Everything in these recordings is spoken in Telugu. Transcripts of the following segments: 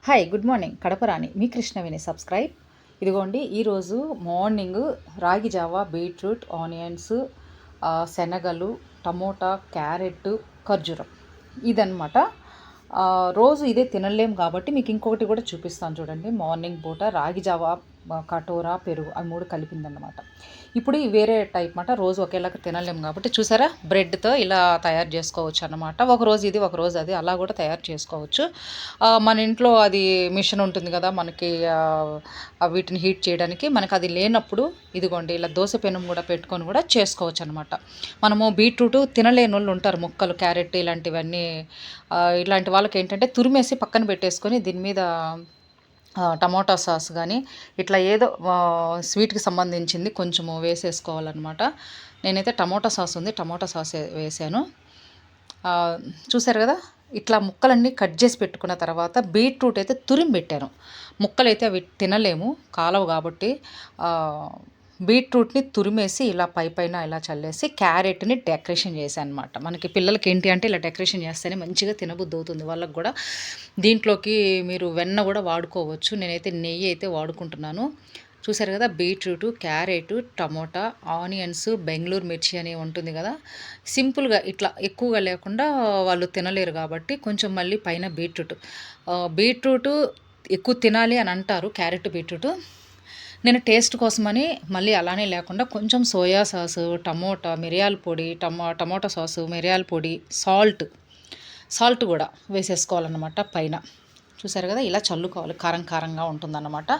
హాయ్ గుడ్ మార్నింగ్ కడపరాణి మీ కృష్ణవేణి సబ్స్క్రైబ్. ఇదిగోండి ఈరోజు మార్నింగ్ రాగి జావా, బీట్రూట్, ఆనియన్స్, శనగలు, టమోటా, క్యారెట్, ఖర్జూరం ఇదన్నమాట. రోజు ఇదే తినలేం కాబట్టి మీకు ఇంకొకటి కూడా చూపిస్తాను చూడండి. మార్నింగ్ పూట రాగి జావా, కటోరా, పెరుగు అవి 3 కలిపిందన్నమాట. ఇప్పుడు వేరే టైప్ మాట, రోజు ఒకేలాగా తినలేము కాబట్టి చూసారా, బ్రెడ్తో ఇలా తయారు చేసుకోవచ్చు అన్నమాట. ఒకరోజు ఇది ఒకరోజు అది అలా కూడా తయారు చేసుకోవచ్చు. మన ఇంట్లో అది మిషన్ ఉంటుంది కదా మనకి, వీటిని హీట్ చేయడానికి. మనకు అది లేనప్పుడు ఇదిగోండి ఇలా దోశ పెనం కూడా పెట్టుకొని కూడా చేసుకోవచ్చు అనమాట. మనము బీట్రూట్ తినలేని వాళ్ళు ఉంటారు, ముక్కలు, క్యారెట్ ఇలాంటివన్నీ. ఇలాంటి వాళ్ళకి ఏంటంటే తురిమేసి పక్కన పెట్టేసుకొని దీని మీద టమోటా సాస్ కానీ ఇట్లా ఏదో స్వీట్కి సంబంధించింది కొంచెము వేసేసుకోవాలన్నమాట. నేనైతే టమోటా సాస్ ఉంది, టమోటా సాస్ వేసాను. చూసారు కదా, ఇట్లా ముక్కలన్నీ కట్ చేసి పెట్టుకున్న తర్వాత బీట్రూట్ అయితే తురిమి పెట్టాను. ముక్కలు అయితే అవి తినలేము, కాలవు కాబట్టి బీట్రూట్ని తురిమేసి ఇలా పైన ఇలా చల్లేసి క్యారెట్ని డెకరేషన్ చేశాను అనమాట. మనకి పిల్లలకి ఏంటి అంటే ఇలా డెకరేషన్ చేస్తేనే మంచిగా తినబుద్ధి అవుతుంది వాళ్ళకి కూడా. దీంట్లోకి మీరు వెన్న కూడా వాడుకోవచ్చు, నేనైతే నెయ్యి అయితే వాడుకుంటున్నాను. చూసారు కదా, beetroot, carrot, tomato, onions, Bengaluru మిర్చి అని ఉంటుంది కదా, సింపుల్గా ఇట్లా ఎక్కువగా లేకుండా వాళ్ళు తినలేరు కాబట్టి కొంచెం మళ్ళీ పైన బీట్రూట్ ఎక్కువ తినాలి అని అంటారు, క్యారెట్, బీట్రూట్. నేను టేస్ట్ కోసమని మళ్ళీ అలానే లేకుండా కొంచెం సోయా సాసు, టమోటా, మిరియాల పొడి, టమోటా సాసు, మిరియాల పొడి, సాల్ట్ కూడా వేసేసుకోవాలన్నమాట పైన. చూసారు కదా, ఇలా చల్లుకోవాలి. కారంగా ఉంటుందన్నమాట.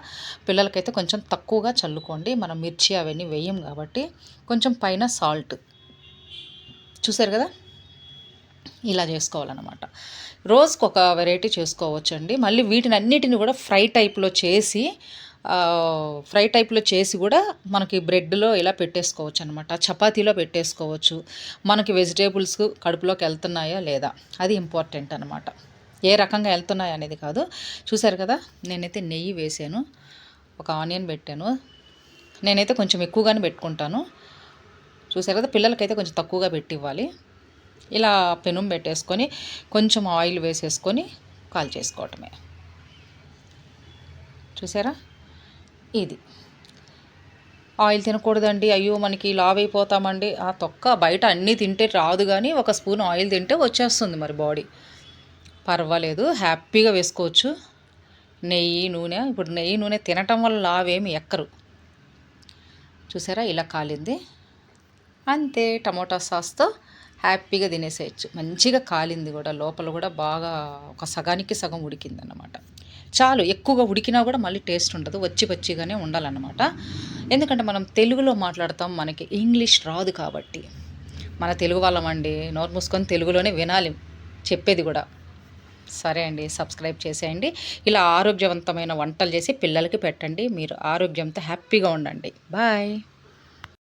పిల్లలకైతే కొంచెం తక్కువగా చల్లుకోండి, మనం మిర్చి అవన్నీ వేయం కాబట్టి. కొంచెం పైన సాల్ట్. చూసారు కదా, ఇలా చేసుకోవాలన్నమాట. రోజుకు ఒక వెరైటీ చేసుకోవచ్చండి. మళ్ళీ వీటిని అన్నిటిని కూడా ఫ్రై టైప్లో చేసి కూడా మనకి బ్రెడ్లో ఇలా పెట్టేసుకోవచ్చు అనమాట. చపాతీలో పెట్టేసుకోవచ్చు. మనకి వెజిటేబుల్స్ కడుపులోకి వెళ్తున్నాయా లేదా అది ఇంపార్టెంట్ అనమాట. ఏ రకంగా వెళ్తున్నాయా అనేది కాదు. చూసారు కదా, నేనైతే నెయ్యి వేసాను, ఒక ఆనియన్ పెట్టాను. నేనైతే కొంచెం ఎక్కువగానే పెట్టుకుంటాను. చూసారు కదా, పిల్లలకైతే కొంచెం తక్కువగా పెట్టి ఇవ్వాలి. ఇలా పెనం పెట్టేసుకొని కొంచెం ఆయిల్ వేసేసుకొని కాల్ చేసుకోవటమే. చూసారా, ఇది ఆయిల్ తినకూడదండి, అయ్యో మనకి లావ్ అయిపోతామండి. ఆ తొక్క బయట అన్నీ తింటే రాదు, కానీ ఒక స్పూన్ ఆయిల్ తింటే వచ్చేస్తుంది మరి బాడీ. పర్వాలేదు, హ్యాపీగా వేసుకోవచ్చు. నెయ్యి, నూనె. ఇప్పుడు నెయ్యి, నూనె తినటం వల్ల లావేమి ఎక్కరు. చూసారా, ఇలా కాలింది అంతే. టమోటా సాస్తో హ్యాపీగా తినేసేయచ్చు. మంచిగా కాలింది కూడా, లోపల కూడా బాగా ఒక సగానికి సగం ఉడికిందన్నమాట. చాలు, ఎక్కువగా ఉడికినా కూడా మళ్ళీ టేస్ట్ ఉండదు, వచ్చిగానే ఉండాలన్నమాట. ఎందుకంటే మనం తెలుగులో మాట్లాడతాం, మనకి ఇంగ్లీష్ రాదు కాబట్టి. మన తెలుగు వాళ్ళమండి, నోరు మూసుకొని తెలుగులోనే వినాలి చెప్పేది కూడా. సరే అండి, సబ్స్క్రైబ్ చేసేయండి. ఇలా ఆరోగ్యవంతమైన వంటలు చేసి పిల్లలకి పెట్టండి. మీరు ఆరోగ్యంతో హ్యాపీగా ఉండండి. బాయ్.